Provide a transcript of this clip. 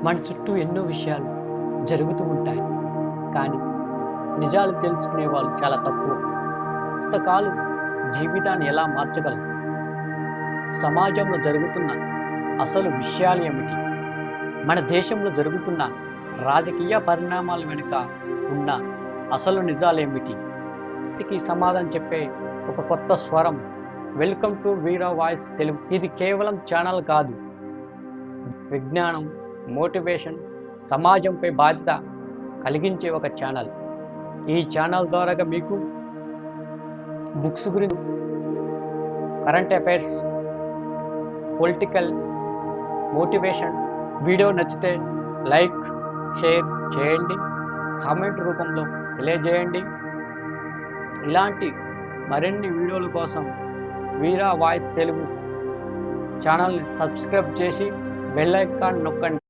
మన చుట్టూ ఎన్నో విషయాలు జరుగుతూ ఉంటాయి, కానీ నిజాలు తెలుసుకునే వాళ్ళు చాలా తక్కువ. పుస్తకాలు జీవితాన్ని ఎలా మార్చగలవు? సమాజంలో జరుగుతున్న అసలు విషయాలు ఏమిటి? మన దేశంలో జరుగుతున్న రాజకీయ పరిణామాల వెనుక ఉన్న అసలు నిజాలేమిటి? వీటికి సమాధానం చెప్పే ఒక కొత్త స్వరం. Welcome to Veera voice Telugu. ఇది కేవలం ఛానల్ కాదు, విజ్ఞానం, మోటివేషన్, సమాజంపై బాధ్యత కలిగించే ఒక ఛానల్. ఈ ఛానల్ ద్వారా మీకు బుక్స్ గురించి, current affairs, political, motivation. Video నచ్చితే లైక్, షేర్ చేయండి, కామెంట్ రూపంలో తెలియజేయండి. ఇలాంటి మరిన్ని వీడియోల కోసం వీరా వాయిస్ తెలుగు ఛానల్ని సబ్స్క్రైబ్ చేసి బెల్ ఐకాన్ నొక్కండి.